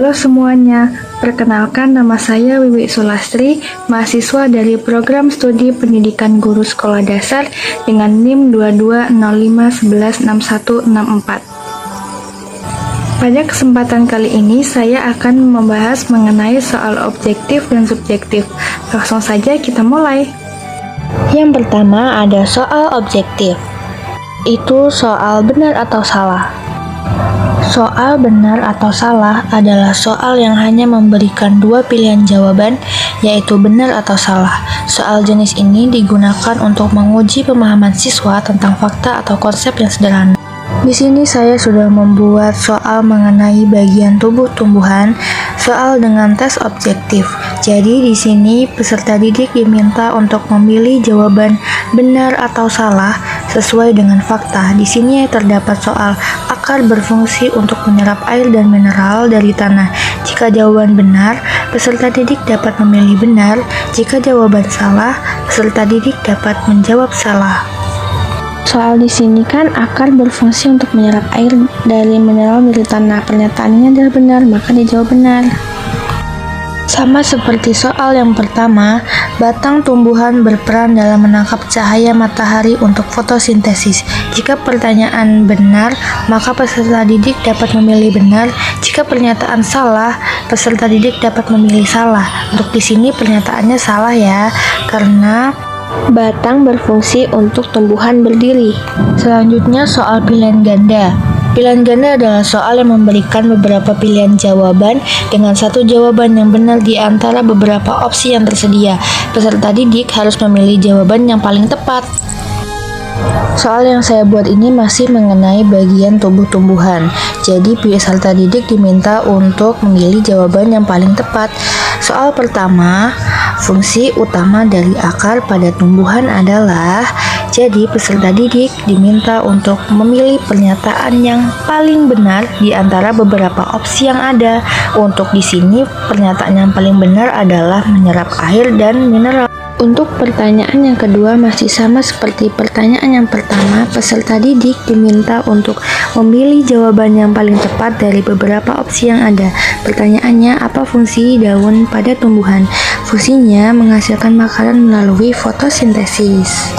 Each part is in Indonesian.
Halo semuanya, perkenalkan nama saya Wiwi Sulastri, mahasiswa dari Program Studi Pendidikan Guru Sekolah Dasar dengan NIM 2205116164. Pada kesempatan kali ini, saya akan membahas mengenai soal objektif dan subjektif. Langsung saja kita mulai. Yang pertama ada soal objektif. Itu soal benar atau salah. Soal benar atau salah adalah soal yang hanya memberikan dua pilihan jawaban, yaitu benar atau salah. Soal jenis ini digunakan untuk menguji pemahaman siswa tentang fakta atau konsep yang sederhana. Di sini saya sudah membuat soal mengenai bagian tubuh tumbuhan, soal dengan tes objektif. Jadi di sini peserta didik diminta untuk memilih jawaban benar atau salah sesuai dengan fakta. Di sini terdapat soal akar berfungsi untuk menyerap air dan mineral dari tanah. Jika jawaban benar, peserta didik dapat memilih benar. Jika jawaban salah, peserta didik dapat menjawab salah. Soal di sini kan akar berfungsi untuk menyerap air dari mineral dari tanah. Pernyataannya adalah benar, maka dijawab benar. Sama seperti soal yang pertama, batang tumbuhan berperan dalam menangkap cahaya matahari untuk fotosintesis. Jika pertanyaan benar, maka peserta didik dapat memilih benar. Jika pernyataan salah, peserta didik dapat memilih salah. Untuk di sini pernyataannya salah ya, karena batang berfungsi untuk tumbuhan berdiri. Selanjutnya soal pilihan ganda. Pilihan ganda adalah soal yang memberikan beberapa pilihan jawaban dengan satu jawaban yang benar di antara beberapa opsi yang tersedia. Peserta didik harus memilih jawaban yang paling tepat. Soal yang saya buat ini masih mengenai bagian tubuh tumbuhan. Jadi peserta didik diminta untuk memilih jawaban yang paling tepat. Soal pertama, fungsi utama dari akar pada tumbuhan adalah. Jadi peserta didik diminta untuk memilih pernyataan yang paling benar di antara beberapa opsi yang ada. Untuk di sini pernyataan yang paling benar adalah menyerap air dan mineral. Untuk pertanyaan yang kedua masih sama seperti pertanyaan yang pertama, peserta didik diminta untuk memilih jawaban yang paling tepat dari beberapa opsi yang ada. Pertanyaannya, apa fungsi daun pada tumbuhan? Fungsinya menghasilkan makanan melalui fotosintesis.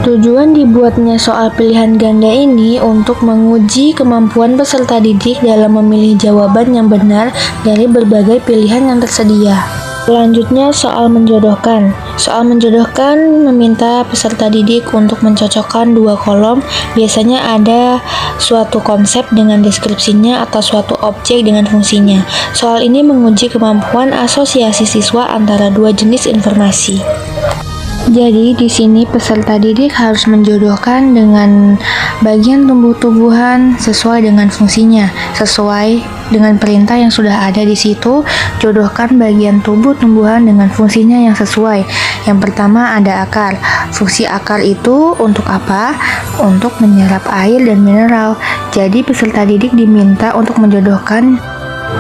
Tujuan dibuatnya soal pilihan ganda ini untuk menguji kemampuan peserta didik dalam memilih jawaban yang benar dari berbagai pilihan yang tersedia. Selanjutnya soal menjodohkan. Soal menjodohkan meminta peserta didik untuk mencocokkan dua kolom. Biasanya ada suatu konsep dengan deskripsinya atau suatu objek dengan fungsinya. Soal ini menguji kemampuan asosiasi siswa antara dua jenis informasi. Jadi di sini peserta didik harus menjodohkan dengan bagian tumbuh-tumbuhan sesuai dengan fungsinya, sesuai dengan perintah yang sudah ada di situ. Jodohkan bagian tubuh tumbuhan dengan fungsinya yang sesuai. Yang pertama ada akar. Fungsi akar itu untuk apa? Untuk menyerap air dan mineral. Jadi peserta didik diminta untuk menjodohkan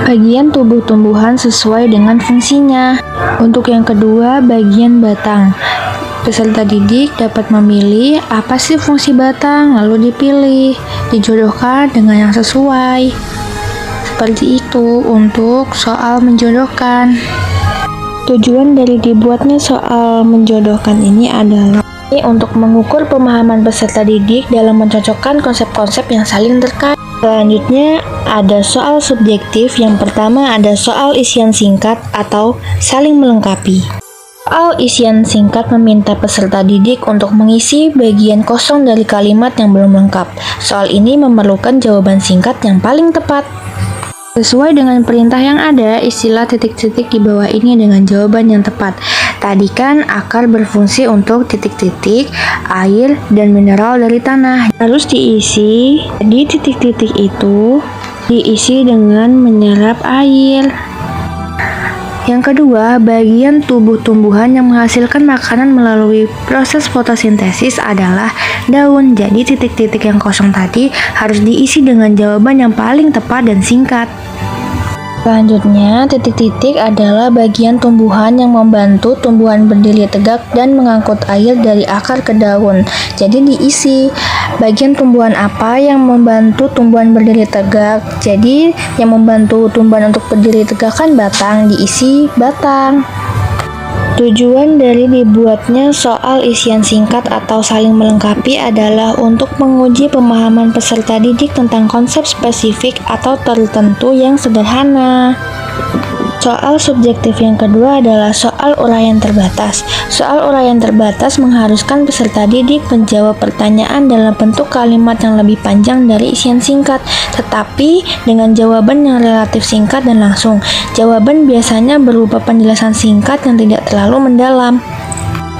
bagian tubuh tumbuhan sesuai dengan fungsinya. Untuk yang kedua, bagian batang. Peserta didik dapat memilih apa sih fungsi batang, lalu dipilih, dijodohkan dengan yang sesuai. Seperti itu untuk soal menjodohkan. Tujuan dari dibuatnya soal menjodohkan ini adalah untuk mengukur pemahaman peserta didik dalam mencocokkan konsep-konsep yang saling terkait. Selanjutnya ada soal subjektif. Yang pertama ada soal isian singkat atau saling melengkapi. Soal isian singkat meminta peserta didik untuk mengisi bagian kosong dari kalimat yang belum lengkap. Soal ini memerlukan jawaban singkat yang paling tepat. Sesuai dengan perintah yang ada, istilah titik-titik di bawah ini dengan jawaban yang tepat. Tadi kan akar berfungsi untuk titik-titik, air, dan mineral dari tanah. Harus diisi, di titik-titik itu diisi dengan menyerap air. Yang kedua, bagian tubuh tumbuhan yang menghasilkan makanan melalui proses fotosintesis adalah daun. Jadi titik-titik yang kosong tadi harus diisi dengan jawaban yang paling tepat dan singkat. Selanjutnya, titik-titik adalah bagian tumbuhan yang membantu tumbuhan berdiri tegak dan mengangkut air dari akar ke daun. Jadi diisi bagian tumbuhan apa yang membantu tumbuhan berdiri tegak. Jadi yang membantu tumbuhan untuk berdiri tegak kan batang, diisi batang. Tujuan dari dibuatnya soal isian singkat atau saling melengkapi adalah untuk menguji pemahaman peserta didik tentang konsep spesifik atau tertentu yang sederhana. Soal subjektif yang kedua adalah soal uraian terbatas. Soal uraian terbatas mengharuskan peserta didik menjawab pertanyaan dalam bentuk kalimat yang lebih panjang dari isian singkat, tetapi dengan jawaban yang relatif singkat dan langsung. Jawaban biasanya berupa penjelasan singkat yang tidak terlalu mendalam.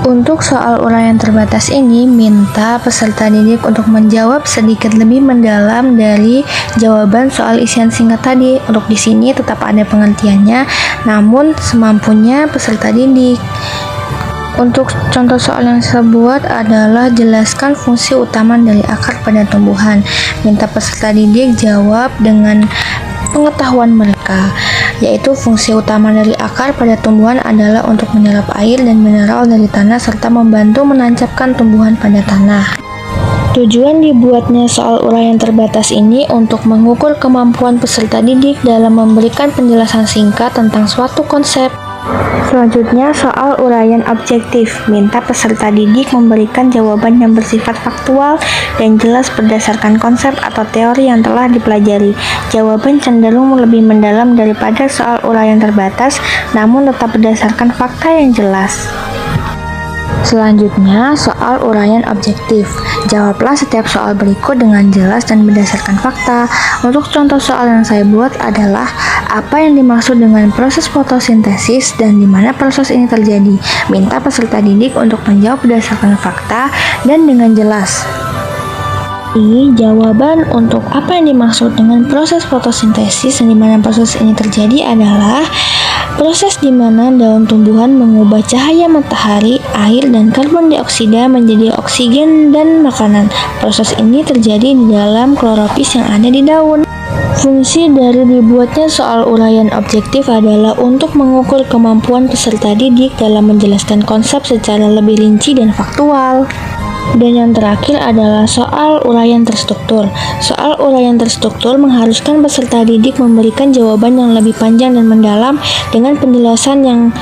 Untuk soal uraian terbatas ini, minta peserta didik untuk menjawab sedikit lebih mendalam dari jawaban soal isian singkat tadi. Untuk di sini tetap ada pengertiannya, namun semampunya peserta didik. Untuk contoh soal yang saya buat adalah jelaskan fungsi utama dari akar pada tumbuhan. Minta peserta didik jawab dengan pengetahuan mereka, yaitu fungsi utama dari akar pada tumbuhan adalah untuk menyerap air dan mineral dari tanah serta membantu menancapkan tumbuhan pada tanah. Tujuan dibuatnya soal uraian terbatas ini untuk mengukur kemampuan peserta didik dalam memberikan penjelasan singkat tentang suatu konsep. Selanjutnya, soal uraian objektif. Minta peserta didik memberikan jawaban yang bersifat faktual dan jelas berdasarkan konsep atau teori yang telah dipelajari. Jawaban cenderung lebih mendalam daripada soal uraian terbatas, namun tetap berdasarkan fakta yang jelas. Selanjutnya, soal uraian objektif. Jawablah setiap soal berikut dengan jelas dan berdasarkan fakta. Untuk contoh soal yang saya buat adalah apa yang dimaksud dengan proses fotosintesis dan di mana proses ini terjadi. Minta peserta didik untuk menjawab berdasarkan fakta dan dengan jelas. Jawaban untuk apa yang dimaksud dengan proses fotosintesis dan di mana proses ini terjadi adalah proses di mana daun tumbuhan mengubah cahaya matahari, air, dan karbon dioksida menjadi oksigen dan makanan. Proses ini terjadi di dalam klorofis yang ada di daun. Fungsi dari dibuatnya soal uraian objektif adalah untuk mengukur kemampuan peserta didik dalam menjelaskan konsep secara lebih rinci dan faktual. Dan yang terakhir adalah soal uraian terstruktur. Soal uraian terstruktur mengharuskan peserta didik memberikan jawaban yang lebih panjang dan mendalam dengan penjelasan yang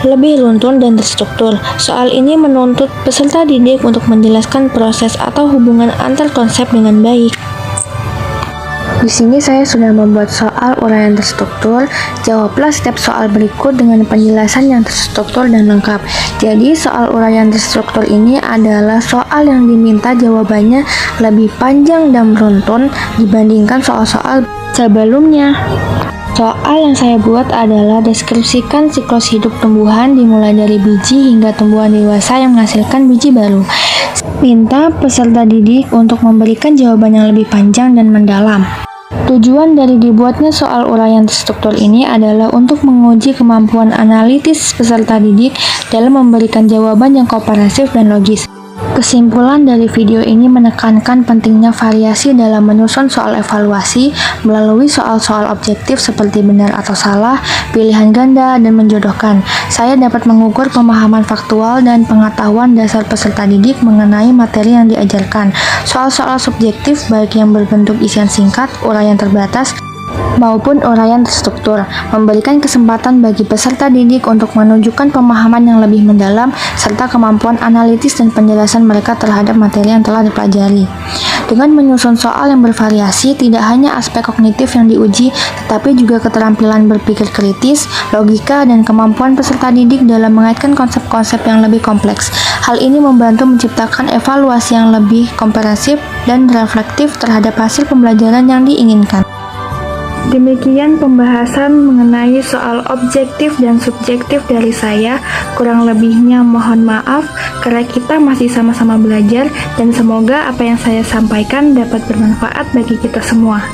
lebih runtun dan terstruktur. Soal ini menuntut peserta didik untuk menjelaskan proses atau hubungan antar konsep dengan baik. Di sini saya sudah membuat soal uraian terstruktur. Jawablah setiap soal berikut dengan penjelasan yang terstruktur dan lengkap. Jadi soal uraian terstruktur ini adalah soal yang diminta jawabannya lebih panjang dan beruntun dibandingkan soal-soal sebelumnya. Soal yang saya buat adalah deskripsikan siklus hidup tumbuhan dimulai dari biji hingga tumbuhan dewasa yang menghasilkan biji baru. Minta peserta didik untuk memberikan jawaban yang lebih panjang dan mendalam. Tujuan dari dibuatnya soal uraian terstruktur ini adalah untuk menguji kemampuan analitis peserta didik dalam memberikan jawaban yang kooperatif dan logis. Kesimpulan dari video ini menekankan pentingnya variasi dalam menyusun soal evaluasi melalui soal-soal objektif seperti benar atau salah, pilihan ganda, dan menjodohkan. Saya dapat mengukur pemahaman faktual dan pengetahuan dasar peserta didik mengenai materi yang diajarkan. Soal-soal subjektif baik yang berbentuk isian singkat, uraian terbatas, maupun uraian terstruktur, memberikan kesempatan bagi peserta didik untuk menunjukkan pemahaman yang lebih mendalam serta kemampuan analitis dan penjelasan mereka terhadap materi yang telah dipelajari. Dengan menyusun soal yang bervariasi, tidak hanya aspek kognitif yang diuji, tetapi juga keterampilan berpikir kritis, logika, dan kemampuan peserta didik dalam mengaitkan konsep-konsep yang lebih kompleks. Hal ini membantu menciptakan evaluasi yang lebih komprehensif dan reflektif terhadap hasil pembelajaran yang diinginkan. Demikian pembahasan mengenai soal objektif dan subjektif dari saya. Kurang lebihnya mohon maaf karena kita masih sama-sama belajar dan semoga apa yang saya sampaikan dapat bermanfaat bagi kita semua.